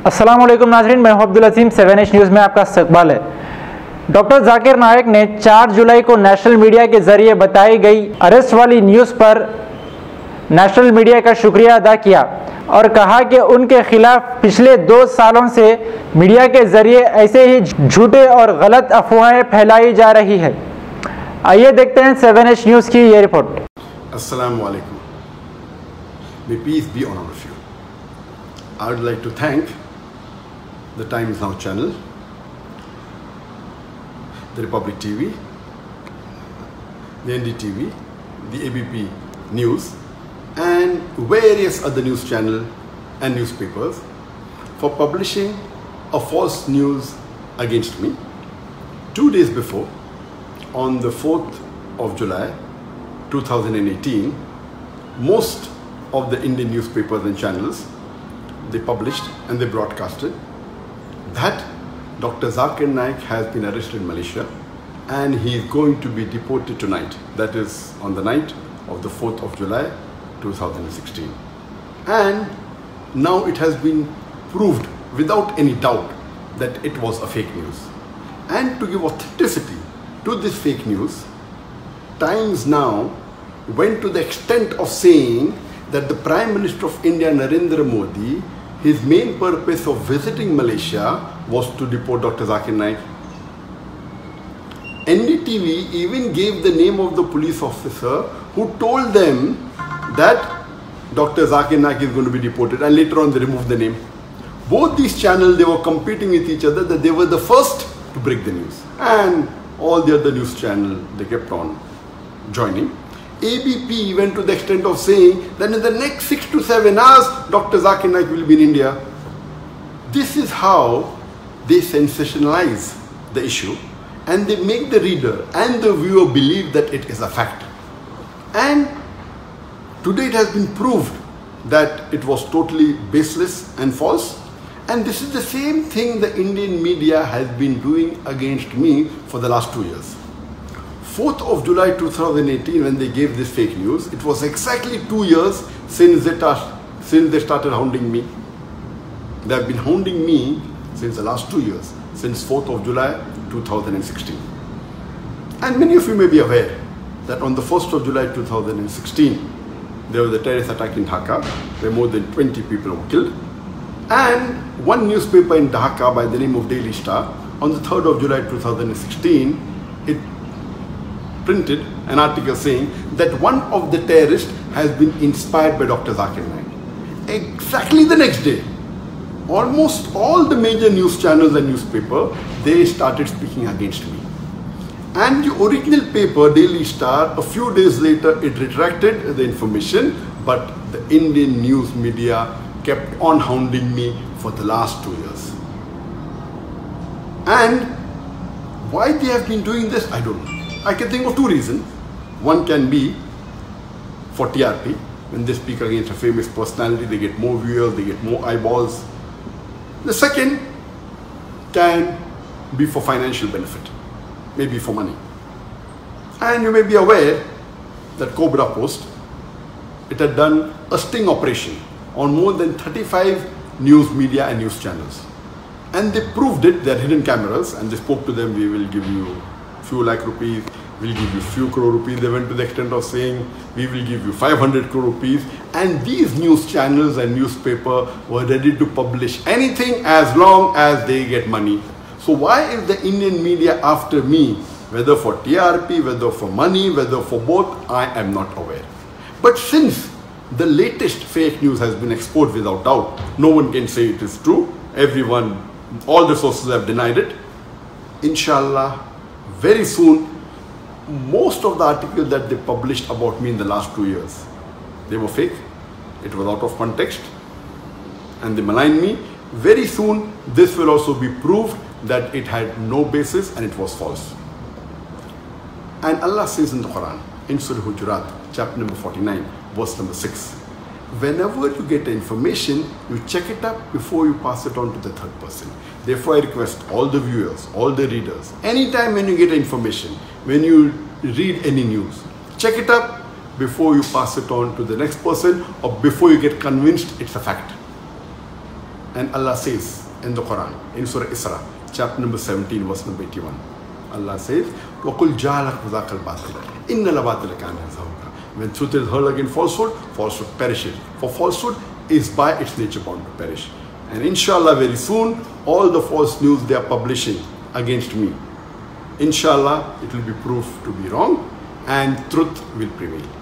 अस्सलामुअलैकुम नाज़रीन, मैं अब्दुल अजीम 7H न्यूज़ में आपका इस्तकबाल है। डॉक्टर जाकिर नाइक ने 4 जुलाई को नेशनल मीडिया के जरिए बताई गई अरेस्ट वाली न्यूज़ पर नेशनल मीडिया का शुक्रिया अदा किया और कहा कि उनके खिलाफ पिछले 2 सालों से मीडिया के जरिए ऐसे ही झूठे और गलत अफवाहें फैलाई जा रही है। आइए देखते हैं 7H न्यूज़ की ये report. Assalamu alaikum. May peace be on all of you. I would like to thank the Times Now channel, the Republic TV, the NDTV, the ABP News, and various other news channels and newspapers for publishing a false news against me 2 days before, on the 4th of July 2018. Most of the Indian newspapers and channels, they published and they broadcasted that Dr. Zakir Naik has been arrested in Malaysia and he is going to be deported tonight. That is on the night of the 4th of July 2016. And now it has been proved without any doubt that it was a fake news. And to give authenticity to this fake news, Times Now went to the extent of saying that the Prime Minister of India, Narendra Modi, his main purpose of visiting Malaysia was to deport Dr. Zakir Naik. NDTV even gave the name of the police officer who told them that Dr. Zakir Naik is going to be deported, and later on they removed the name. Both these channels, they were competing with each other that they were the first to break the news, and all the other news channels, they kept on joining. ABP went to the extent of saying that in the next 6 to 7 hours, Dr. Zakir Naik will be in India. This is how they sensationalize the issue and they make the reader and the viewer believe that it is a fact. And today it has been proved that it was totally baseless and false. And this is the same thing the Indian media has been doing against me for the last 2 years. 4th of July 2018, when they gave this fake news, it was exactly 2 years since they started hounding me. They have been hounding me since the last 2 years, since 4th of July 2016. And many of you may be aware that on the 1st of July 2016, there was a terrorist attack in Dhaka, where more than 20 people were killed. And one newspaper in Dhaka by the name of Daily Star, on the 3rd of July 2016, it printed an article saying that one of the terrorists has been inspired by Dr. Zakir Naik. Exactly the next day, almost all the major news channels and newspapers, they started speaking against me. And the original paper, Daily Star, a few days later, it retracted the information, but the Indian news media kept on hounding me for the last 2 years. And why they have been doing this, I don't know. I can think of 2 reasons. One can be for TRP. When they speak against a famous personality, they get more viewers, they get more eyeballs. The second can be for financial benefit, maybe for money. And you may be aware that Cobra Post, it had done a sting operation on more than 35 news media and news channels. And they proved it, they had hidden cameras, and they spoke to them, we will give you few lakh rupees, we'll give you few crore rupees. They went to the extent of saying, we will give you 500 crore rupees. And these news channels and newspaper were ready to publish anything as long as they get money. So why is the Indian media after me, whether for TRP, whether for money, whether for both, I am not aware. But since the latest fake news has been exposed without doubt, no one can say it is true. Everyone, all the sources have denied it. Inshallah, very soon, most of the articles that they published about me in the last 2 years, they were fake, it was out of context, and they maligned me. Very soon, this will also be proved that it had no basis and it was false. And Allah says in the Quran, in Surah Hujurat, chapter number 49, verse number 6, whenever you get information, you check it up before you pass it on to the third person. Therefore, I request all the viewers, all the readers, anytime when you get information, when you read any news, check it up before you pass it on to the next person or before you get convinced it's a fact. And Allah says in the Quran, in Surah Isra, chapter number 17, verse number 81, Allah says, وَقُلْ جَعَلَكْ وَذَاكَ الْبَاطِلَ إِنَّ الْبَاطِلَ كَانَ زَهُوقًا. When truth is heard against falsehood, falsehood perishes. For falsehood is by its nature bound to perish. And inshallah, very soon, all the false news they are publishing against me, inshallah, it will be proved to be wrong and truth will prevail.